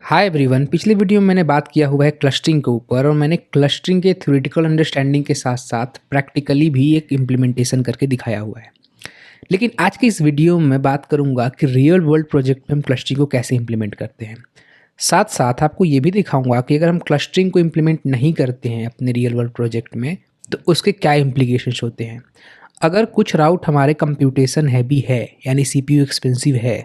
Hi everyone. पिछले video में मैंने बात किया हुआ है क्लस्टरिंग के ऊपर और मैंने क्लस्टरिंग के थ्योरेटिकल अंडरस्टैंडिंग के साथ साथ प्रैक्टिकली भी एक इम्प्लीमेंटेशन करके दिखाया हुआ है। लेकिन आज के इस वीडियो में मैं बात करूंगा कि रियल वर्ल्ड प्रोजेक्ट में हम क्लस्टरिंग को कैसे इम्प्लीमेंट करते हैं। साथ साथ आपको ये भी दिखाऊंगा कि अगर हम क्लस्टरिंग को इम्प्लीमेंट नहीं करते हैं अपने रियल वर्ल्ड प्रोजेक्ट में तो उसके क्या इम्प्लीकेशंस होते हैं। अगर कुछ राउट हमारे कंप्यूटेशन हैवी है यानी सीपीयू एक्सपेंसिव है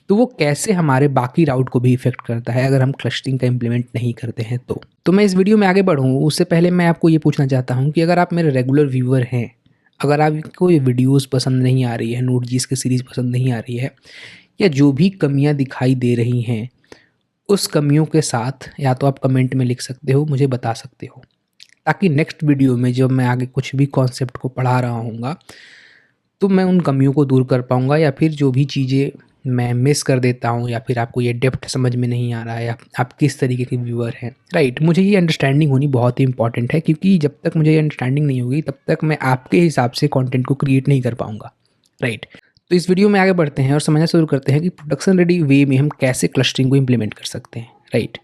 तो वो कैसे हमारे बाकी राउट को भी इफेक्ट करता है अगर हम क्लस्टरिंग का इम्प्लीमेंट नहीं करते हैं। तो मैं इस वीडियो में आगे बढ़ूँ उससे पहले मैं आपको ये पूछना चाहता हूँ कि अगर आप मेरे रेगुलर व्यूअर हैं, अगर आपको ये वीडियोस पसंद नहीं आ रही है, नोट.js की सीरीज़ पसंद नहीं आ रही है या जो भी कमियां दिखाई दे रही हैं उस कमियों के साथ या तो आप कमेंट में लिख सकते हो, मुझे बता सकते हो, ताकि नेक्स्ट वीडियो में जब मैं आगे कुछ भी कॉन्सेप्ट को पढ़ा रहा हूँगा तो मैं उन कमियों को दूर कर पाऊँगा या फिर जो भी चीज़ें मैं मिस कर देता हूँ या फिर आपको ये डेप्थ समझ में नहीं आ रहा है या आप किस तरीके के व्यूअर हैं। राइट, मुझे ये अंडरस्टैंडिंग होनी बहुत ही इंपॉर्टेंट है क्योंकि जब तक मुझे ये अंडरस्टैंडिंग नहीं होगी तब तक मैं आपके हिसाब से कंटेंट को क्रिएट नहीं कर पाऊँगा। राइट, तो इस वीडियो में आगे बढ़ते हैं और समझना शुरू करते हैं कि प्रोडक्शन रेडी वे में हम कैसे क्लस्टरिंग को इम्प्लीमेंट कर सकते हैं। राइट,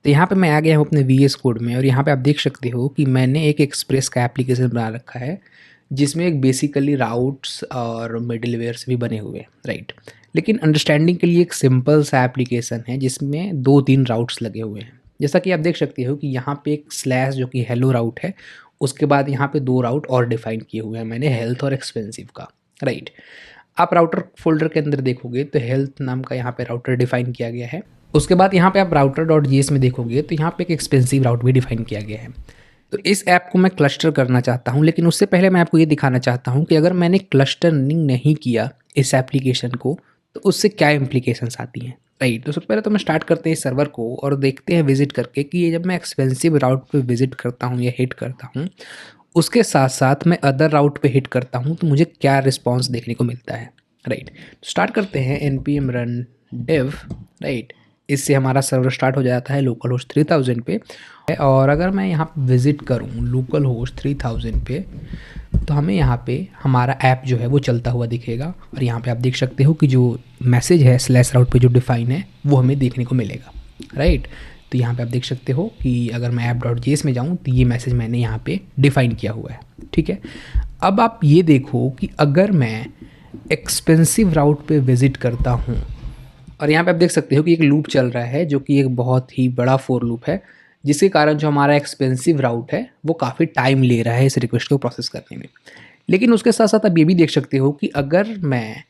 तो यहाँ पे मैं आ गया हूँ अपने VS कोड में और यहाँ पे आप देख सकते हो कि मैंने एक एक्सप्रेस का एप्लीकेशन बना रखा है जिसमें एक बेसिकली राउट्स और मिडलवेयर्स भी बने हुए हैं। राइट, लेकिन अंडरस्टैंडिंग के लिए एक सिंपल सा एप्लीकेशन है जिसमें 2-3 राउट्स लगे हुए हैं। जैसा कि आप देख सकते हो कि यहाँ पे एक स्लैश जो कि हेलो राउट है, उसके बाद यहाँ पे 2 राउट और डिफाइन किए हुए हैं मैंने, हेल्थ और एक्सपेंसिव का। राइट, आप राउटर फोल्डर के अंदर देखोगे तो हेल्थ नाम का यहाँ पे राउटर डिफाइन किया गया है। उसके बाद यहाँ पे आप router.js में देखोगे तो यहाँ पे एक एक्सपेंसिव राउट भी डिफाइन किया गया है। तो इस ऐप को मैं क्लस्टर करना चाहता हूँ, लेकिन उससे पहले मैं आपको ये दिखाना चाहता हूँ कि अगर मैंने क्लस्टरिंग नहीं किया इस एप्लीकेशन को तो उससे क्या इम्प्लीकेशंस आती हैं। राइट, तो सबसे पहले तो मैं स्टार्ट करते हैं इस सर्वर को और देखते हैं विजिट करके कि ये जब मैं एक्सपेंसिव राउट पे विजिट करता हूँ या हिट करता हूँ उसके साथ साथ मैं अदर राउट पे हिट करता हूँ तो मुझे क्या रिस्पॉन्स देखने को मिलता है। राइट, तो स्टार्ट करते हैं npm run dev। राइट, इससे हमारा सर्वर स्टार्ट हो जाता है लोकल होस्ट 3000 पे और अगर मैं यहाँ पे विज़िट करूँ लोकल होस्ट 3000 पे तो हमें यहाँ पे हमारा ऐप जो है वो चलता हुआ दिखेगा और यहाँ पे आप देख सकते हो कि जो मैसेज है स्लैश राउट पे जो डिफाइन है वो हमें देखने को मिलेगा। राइट, तो यहाँ पे आप देख सकते हो कि अगर मैं app.js में जाऊँ तो ये मैसेज मैंने यहाँ पे डिफाइन किया हुआ है। ठीक है, अब आप ये देखो कि अगर मैं एक्सपेंसिव राउट पे विज़िट करता हूँ और यहाँ पे आप देख सकते हो कि एक लूप चल रहा है जो कि एक बहुत ही बड़ा फॉर लूप है जिसके कारण जो हमारा एक्सपेंसिव राउट है वो काफ़ी टाइम ले रहा है इस रिक्वेस्ट को प्रोसेस करने में। लेकिन उसके साथ साथ आप ये भी देख सकते हो कि अगर मैं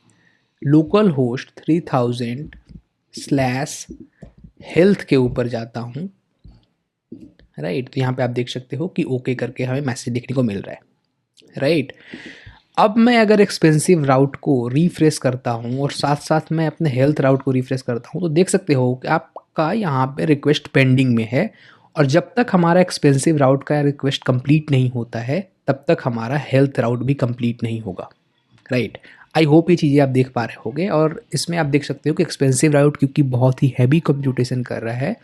लोकल होस्ट 3000 स्लैश हेल्थ के ऊपर जाता हूँ, राइट, तो यहाँ पे आप देख सकते हो कि ओके करके हमें मैसेज देखने को मिल रहा है। राइट, अब मैं अगर एक्सपेंसिव राउट को रिफ्रेश करता हूँ और साथ साथ मैं अपने हेल्थ राउट को रिफ्रेश करता हूँ तो देख सकते हो कि आपका यहाँ पे रिक्वेस्ट पेंडिंग में है और जब तक हमारा एक्सपेंसिव राउट का रिक्वेस्ट कंप्लीट नहीं होता है तब तक हमारा हेल्थ राउट भी कंप्लीट नहीं होगा। राइट, आई होप ये चीज़ें आप देख पा रहे होगे और इसमें आप देख सकते हो कि एक्सपेंसिव राउट क्योंकि बहुत ही हैवी कंप्यूटेशन कर रहा है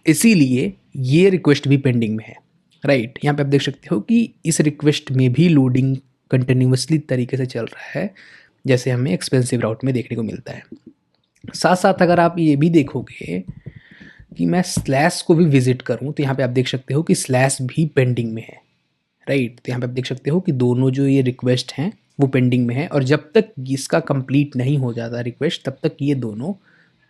इसीलिए ये रिक्वेस्ट भी पेंडिंग में है। राइट, यहाँ पे आप देख सकते हो कि इस रिक्वेस्ट में भी लोडिंग कंटिन्यूसली तरीके से चल रहा है जैसे हमें एक्सपेंसिव राउट में देखने को मिलता है। साथ साथ अगर आप ये भी देखोगे कि मैं स्लैश को भी विजिट करूं तो यहाँ पे आप देख सकते हो कि स्लैश भी पेंडिंग में है। राइट, तो यहाँ पे आप देख सकते हो कि दोनों जो ये रिक्वेस्ट हैं वो पेंडिंग में है और जब तक इसका कंप्लीट नहीं हो जाता रिक्वेस्ट तब तक ये दोनों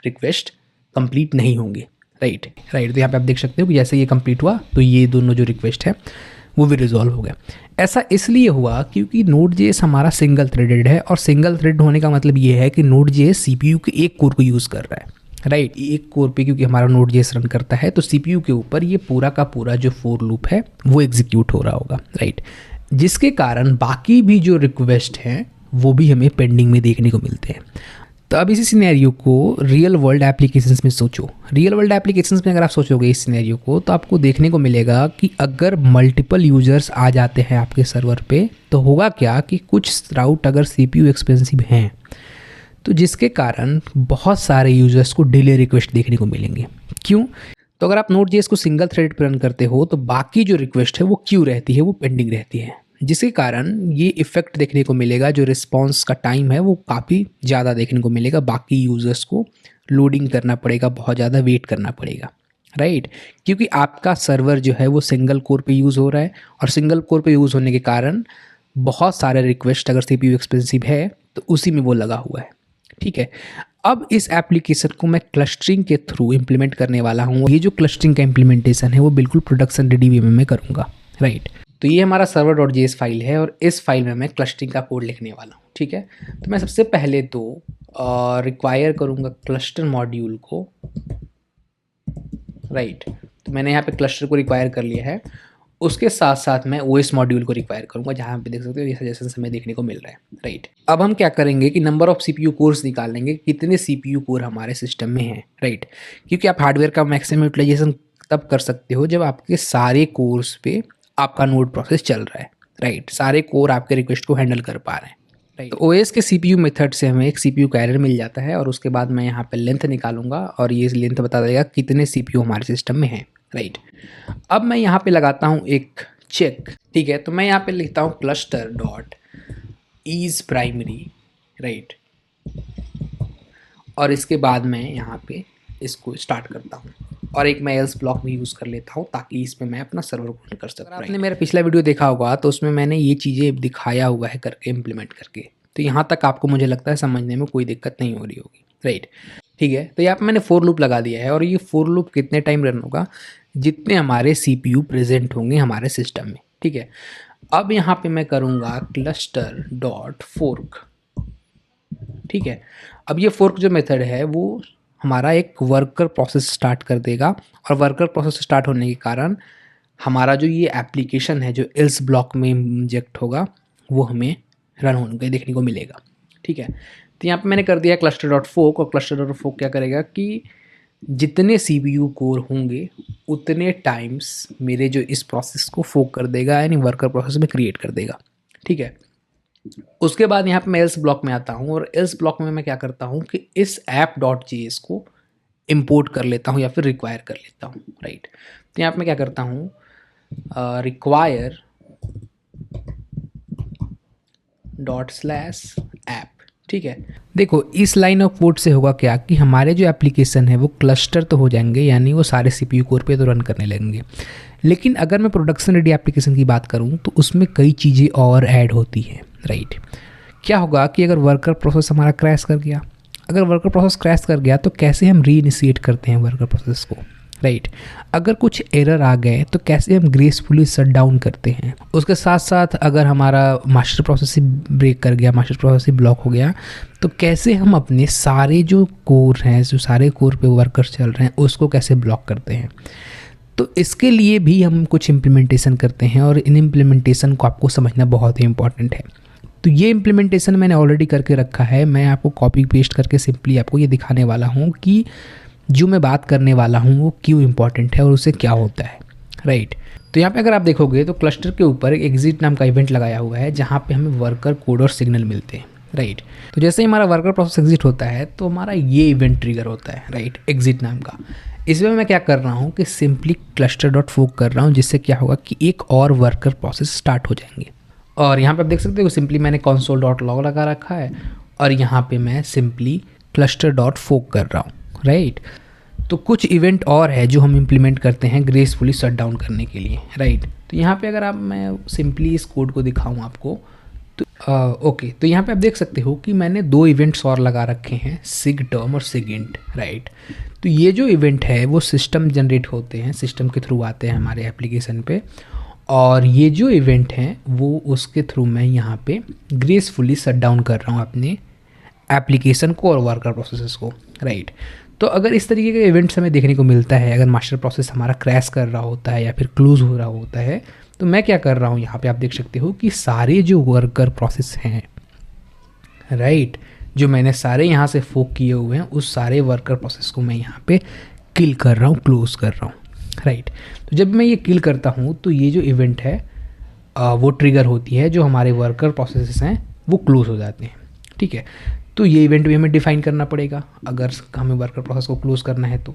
रिक्वेस्ट कंप्लीट नहीं होंगे। राइट, तो यहाँ पे आप देख सकते हो कि जैसे ये कंप्लीट हुआ तो ये दोनों जो रिक्वेस्ट है वो भी रिजॉल्व हो गया। ऐसा इसलिए हुआ क्योंकि Node.js हमारा सिंगल थ्रेडेड है और सिंगल थ्रेड होने का मतलब ये है कि Node.js CPU के एक कोर को यूज़ कर रहा है। राइट, एक कोर पे क्योंकि हमारा Node.js रन करता है तो CPU के ऊपर ये पूरा का पूरा जो फॉर लूप है वो एग्जीक्यूट हो रहा होगा। राइट, जिसके कारण बाकी भी जो रिक्वेस्ट हैं वो भी हमें पेंडिंग में देखने को मिलते हैं। तो अब इसी सिनेरियो को रियल वर्ल्ड एप्लीकेशंस में सोचो। रियल वर्ल्ड एप्लीकेशंस में अगर आप सोचोगे इस सिनेरियो को तो आपको देखने को मिलेगा कि अगर मल्टीपल यूज़र्स आ जाते हैं आपके सर्वर पे तो होगा क्या कि कुछ राउट अगर CPU एक्सपेंसिव हैं तो जिसके कारण बहुत सारे यूज़र्स को डिले रिक्वेस्ट देखने को मिलेंगे। क्यों? तो अगर आप Node.js को सिंगल थ्रेड पर रन करते हो तो बाकी जो रिक्वेस्ट है वो क्यू रहती है, वो पेंडिंग रहती है। जिसके कारण ये इफ़ेक्ट देखने को मिलेगा, जो रिस्पॉन्स का टाइम है वो काफ़ी ज़्यादा देखने को मिलेगा। बाकी यूज़र्स को लोडिंग करना पड़ेगा, बहुत ज़्यादा वेट करना पड़ेगा, राइट। क्योंकि आपका सर्वर जो है वो सिंगल कोर पे यूज़ हो रहा है, और सिंगल कोर पे यूज़ होने के कारण बहुत सारे रिक्वेस्ट, अगर CPU एक्सपेंसिव है तो उसी में वो लगा हुआ है, ठीक है। अब इस एप्लीकेशन को मैं क्लस्टरिंग के थ्रू इम्प्लीमेंट करने वाला हूँ। ये जो क्लस्टरिंग का इम्प्लीमेंटेशन है वो बिल्कुल प्रोडक्शन रेडी वे में मैं करूँगा, राइट। तो ये हमारा server.js फाइल है, और इस फाइल में मैं क्लस्टरिंग का कोड लिखने वाला हूँ, ठीक है। तो मैं सबसे पहले तो रिक्वायर करूँगा क्लस्टर मॉड्यूल को, राइट। तो मैंने यहाँ पे क्लस्टर को रिक्वायर कर लिया है। उसके साथ साथ मैं OS मॉड्यूल को रिक्वायर करूँगा, जहाँ पे देख सकते हो ये सजेशन हमें देखने को मिल रहा है, राइट। अब हम क्या करेंगे कि नंबर ऑफ CPU कोर्स निकालेंगे, कितने CPU कोर हमारे सिस्टम में हैं, राइट। क्योंकि आप हार्डवेयर का मैक्सिमम यूटिलाइजेशन तब कर सकते हो जब आपके सारे कोर्स पे आपका नोड प्रोसेस चल रहा है, राइट। सारे कोर आपके रिक्वेस्ट को हैंडल कर पा रहे हैं, राइट। तो OS के CPU मेथड से हमें एक CPU का एरर मिल जाता है, और उसके बाद मैं यहाँ पे लेंथ निकालूंगा, और ये लेंथ बता देगा कितने CPU हमारे सिस्टम में हैं, राइट। अब मैं यहाँ पे लगाता हूँ एक चेक, ठीक है। तो मैं यहाँ पे लिखता हूँ cluster dot is primary, right. और इसके बाद मैं यहाँ पे इसको स्टार्ट करता हूँ, और एक मैं एल्स ब्लॉक भी यूज़ कर लेता हूँ ताकि इसमें मैं अपना सर्वर को कर सकूँ। आपने मेरा पिछला वीडियो देखा होगा तो उसमें मैंने ये चीज़ें दिखाया हुआ है करके, इम्प्लीमेंट करके। तो यहाँ तक आपको मुझे लगता है समझने में कोई दिक्कत नहीं हो रही होगी, राइट, ठीक है। तो यहाँ पे मैंने फॉर लूप लगा दिया है, और ये फॉर लूप कितने टाइम रन होगा, जितने हमारे CPU प्रेजेंट होंगे हमारे सिस्टम में, ठीक है। अब यहाँ पे मैं करूँगा क्लस्टर डॉट फोर्क, ठीक है। अब ये फोर्क जो मेथड है वो हमारा एक वर्कर प्रोसेस स्टार्ट कर देगा, और वर्कर प्रोसेस स्टार्ट होने के कारण हमारा जो ये एप्लीकेशन है जो एल्स ब्लॉक में इंजेक्ट होगा वो हमें रन होने के देखने को मिलेगा, ठीक है। तो यहाँ पे मैंने कर दिया क्लस्टर डॉट फोक, और क्लस्टर डॉट फोक क्या करेगा कि जितने CPU कोर होंगे उतने टाइम्स मेरे जो इस प्रोसेस को फोक कर देगा, यानी वर्कर प्रोसेस में क्रिएट कर देगा, ठीक है। उसके बाद यहाँ पे मैं एल्स ब्लॉक में आता हूँ, और एल्स ब्लॉक में मैं क्या करता हूँ कि इस app.js को इंपोर्ट कर लेता हूँ या फिर रिक्वायर कर लेता हूँ, राइट। तो यहाँ पे मैं क्या करता हूँ, रिक्वायर ./app, ठीक है। देखो इस लाइन ऑफ कोड से होगा क्या कि हमारे जो एप्लीकेशन है वो क्लस्टर तो हो जाएंगे, यानी वो सारे CPU कोर पे तो रन करने लगेंगे। लेकिन अगर मैं प्रोडक्शन रेडी एप्लीकेशन की बात करूं तो उसमें कई चीज़ें और ऐड होती हैं, राइट। क्या होगा कि अगर वर्कर प्रोसेस हमारा क्रैश कर गया, अगर वर्कर प्रोसेस क्रैश कर गया तो कैसे हम रीइनिशिएट करते हैं वर्कर प्रोसेस को, राइट। अगर कुछ एरर आ गए तो कैसे हम ग्रेसफुली शट डाउन करते हैं। उसके साथ साथ अगर हमारा मास्टर प्रोसेस ही ब्रेक कर गया, मास्टर प्रोसेस ही ब्लॉक हो गया, तो कैसे हम अपने सारे जो कोर हैं, जो सारे कोर पे वर्कर्स चल रहे हैं, उसको कैसे ब्लॉक करते हैं। तो इसके लिए भी हम कुछ इम्प्लीमेंटेशन करते हैं, और इन इम्प्लीमेंटेशन को आपको समझना बहुत ही इंपॉर्टेंट है। तो ये इम्प्लीमेंटेशन मैंने ऑलरेडी करके रखा है, मैं आपको कॉपी पेस्ट करके सिंपली आपको ये दिखाने वाला हूँ कि जो मैं बात करने वाला हूँ वो क्यों इम्पॉर्टेंट है और उससे क्या होता है, राइट। तो यहाँ पे अगर आप देखोगे तो क्लस्टर के ऊपर एक एग्जिट नाम का इवेंट लगाया हुआ है, जहाँ पे हमें वर्कर कोड और सिग्नल मिलते हैं, राइट। तो जैसे ही हमारा वर्कर प्रोसेस एग्जिट होता है तो हमारा ये इवेंट ट्रिगर होता है, राइट, एग्जिट नाम का। इसमें मैं क्या कर रहा हूँ कि सिंपली क्लस्टर डॉट फोक कर रहा हूँ, जिससे क्या होगा कि एक और वर्कर प्रोसेस स्टार्ट हो जाएंगे। और यहाँ पे आप देख सकते हो सिंपली मैंने console डॉट लॉग लगा रखा है, और यहाँ पे मैं सिंपली क्लस्टर डॉट फोक कर रहा हूँ, राइट। तो कुछ इवेंट और है जो हम इम्प्लीमेंट करते हैं ग्रेसफुली शट डाउन करने के लिए, राइट। तो यहाँ पे अगर आप मैं सिंपली इस कोड को दिखाऊँ आपको तो ओके, तो यहाँ पे आप देख सकते हो कि मैंने 2 इवेंट्स और लगा रखे हैं, सिग टर्म और सिग इंट, राइट। तो ये जो इवेंट है वो सिस्टम जनरेट होते हैं, सिस्टम के थ्रू आते हैं हमारे एप्लीकेशन पे, और ये जो इवेंट हैं वो उसके थ्रू मैं यहाँ पे ग्रेसफुली शट डाउन कर रहा हूँ अपने एप्लीकेशन को और वर्कर प्रोसेसेस को, राइट। तो अगर इस तरीके के इवेंट्स हमें देखने को मिलता है, अगर मास्टर प्रोसेस हमारा क्रैश कर रहा होता है या फिर क्लोज हो रहा होता है, तो मैं क्या कर रहा हूँ, यहाँ पे आप देख सकते हो कि सारे जो वर्कर प्रोसेस हैं, राइट, जो मैंने सारे यहाँ से फोक किए हुए हैं, उस सारे वर्कर प्रोसेस को मैं यहाँ पे किल कर रहा हूँ, क्लोज कर रहा हूँ, राइट। तो जब मैं ये किल करता हूँ तो ये जो इवेंट है वो ट्रिगर होती है, जो हमारे वर्कर प्रोसेसेस हैं वो क्लोज हो जाते हैं, ठीक है। तो ये इवेंट भी हमें डिफाइन करना पड़ेगा अगर हमें वर्कर प्रोसेस को क्लोज करना है तो।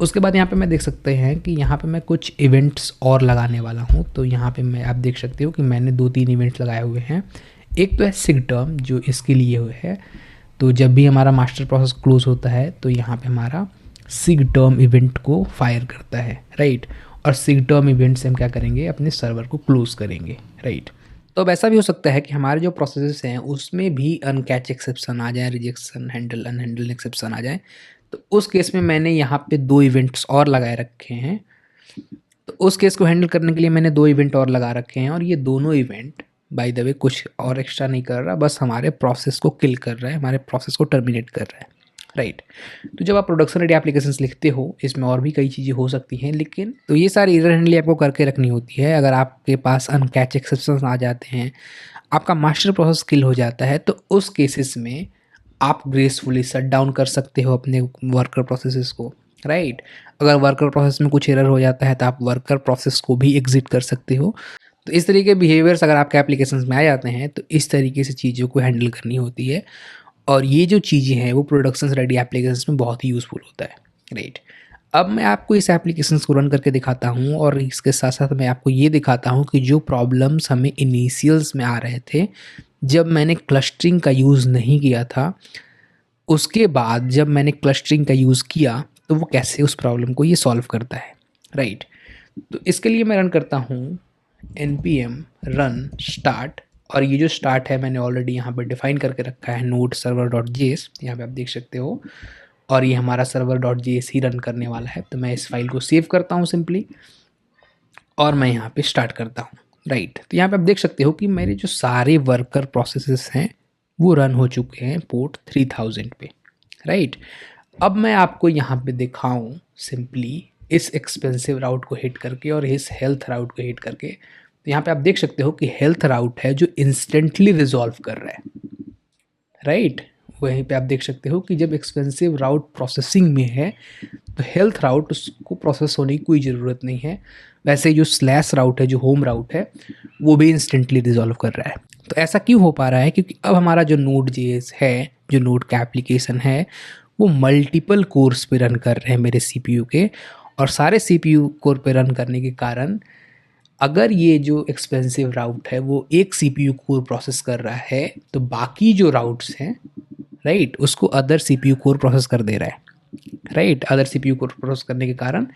उसके बाद यहाँ पे मैं देख सकते हैं कि यहाँ पे मैं कुछ इवेंट्स और लगाने वाला हूँ। तो यहाँ पे मैं आप देख सकते हो कि मैंने 2-3 इवेंट्स लगाए हुए हैं। एक तो है सिग टर्म जो इसके लिए हुए है। तो जब भी हमारा मास्टर प्रोसेस क्लोज होता है तो यहाँ पे हमारा सिग टर्म इवेंट को फायर करता है, राइट। और सिग टर्म इवेंट से हम क्या करेंगे, अपने सर्वर को क्लोज करेंगे, राइट। तो अब ऐसा भी हो सकता है कि हमारे जो प्रोसेसेस हैं उसमें भी अनकैच एक्सेप्शन आ जाए, रिजेक्शन हैंडल अनहैंडल एक्सेप्शन आ जाए। तो उस केस में मैंने यहाँ पे 2 इवेंट्स और लगाए रखे हैं। तो उस केस को हैंडल करने के लिए मैंने 2 इवेंट और लगा रखे हैं, और ये दोनों इवेंट बाय द वे कुछ और एक्स्ट्रा नहीं कर रहा, बस हमारे प्रोसेस को किल कर रहा है, हमारे प्रोसेस को टर्मिनेट कर रहा है, राइट। तो जब आप प्रोडक्शन रेडी एप्लीकेशंस लिखते हो, इसमें और भी कई चीज़ें हो सकती हैं, लेकिन तो ये सारी एरर हैंडलिंग आपको करके रखनी होती है। अगर आपके पास अनकैच एक्सेप्शंस आ जाते हैं, आपका मास्टर प्रोसेस किल हो जाता है, तो उस केसेस में आप ग्रेसफुली शट डाउन कर सकते हो अपने वर्कर प्रोसेसेस को, राइट। अगर वर्कर प्रोसेस में कुछ एरर हो जाता है तो आप वर्कर प्रोसेस को भी एग्जिट कर सकते हो। तो इस तरीके के बिहेवियर्स अगर आपके एप्लीकेशंस में आ जाते हैं तो इस तरीके से चीज़ों को हैंडल करनी होती है, और ये जो चीज़ें हैं वो प्रोडक्शन रेडी एप्लीकेशंस में बहुत ही यूज़फुल होता है, राइट। अब मैं आपको इस एप्लीकेशंस को रन करके दिखाता हूँ, और इसके साथ साथ मैं आपको ये दिखाता हूँ कि जो प्रॉब्लम्स हमें इनिशियल्स में आ रहे थे जब मैंने क्लस्टरिंग का यूज़ नहीं किया था, उसके बाद जब मैंने क्लस्टरिंग का यूज़ किया तो वो कैसे उस प्रॉब्लम को ये सॉल्व करता है, राइट। तो इसके लिए मैं रन करता हूँ npm run start, और ये जो स्टार्ट है मैंने ऑलरेडी यहाँ पर डिफाइन करके रखा है node server.js, यहाँ पे आप देख सकते हो, और ये हमारा server.js ही रन करने वाला है। तो मैं इस फाइल को सेव करता हूँ सिंपली, और मैं यहाँ पे स्टार्ट करता हूँ, राइट। तो यहाँ पे आप देख सकते हो कि मेरे जो सारे वर्कर प्रोसेसेस हैं वो रन हो चुके हैं पोर्ट 3000 पे, राइट। अब मैं आपको यहाँ पे दिखाऊं सिंपली इस एक्सपेंसिव राउट को हिट करके और इस हेल्थ राउट को हिट करके। तो यहाँ पे आप देख सकते हो कि हेल्थ राउट है जो इंस्टेंटली रिजॉल्व कर रहा है, राइट। वहीं पे आप देख सकते हो कि जब एक्सपेंसिव राउट प्रोसेसिंग में है तो हेल्थ राउट उसको प्रोसेस होने की कोई ज़रूरत नहीं है। वैसे जो स्लैश राउट है, जो होम राउट है, वो भी इंस्टेंटली रिजॉल्व कर रहा है। तो ऐसा क्यों हो पा रहा है, क्योंकि अब हमारा जो नोड जेएस है, जो नोड का एप्लीकेशन है, वो मल्टीपल कोर्स पे रन कर रहे हैं मेरे सीपीयू के, और सारे सीपीयू कोर पे रन करने के कारण अगर ये जो एक्सपेंसिव राउट है वो एक सीपीयू कोर प्रोसेस कर रहा है तो बाकी जो राउट्स हैं, राइट, उसको अदर सीपीयू कोर प्रोसेस कर दे रहा है, right. Other CPU core process करने के कारण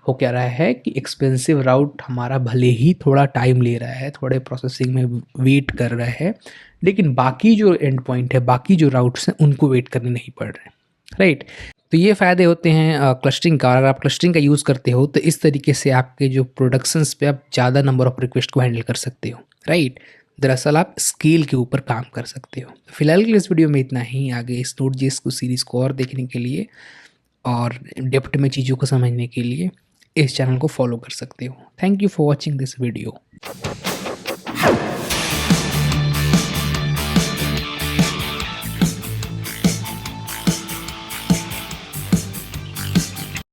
हो क्या रहा है कि एक्सपेंसिव राउट हमारा भले ही थोड़ा टाइम ले रहा है, थोड़े प्रोसेसिंग में वेट कर रहा है, लेकिन बाकी जो एंड पॉइंट है, बाकी जो राउट्स हैं, उनको वेट करने नहीं पड़ रहे, राइट। तो ये फ़ायदे होते हैं क्लस्टरिंग का। अगर आप क्लस्टरिंग का यूज़ करते हो तो इस तरीके से आपके जो प्रोडक्शंस पे आप ज़्यादा नंबर ऑफ रिक्वेस्ट को हैंडल कर सकते हो, राइट। दरअसल आप स्केल के ऊपर काम कर सकते हो। फिलहाल के लिए इस वीडियो में इतना ही। आगे इस नोड.js को सीरीज़ को और देखने के लिए और डेप्थ में चीज़ों को समझने के लिए इस चैनल को फॉलो कर सकते हो। Thank you for watching this video.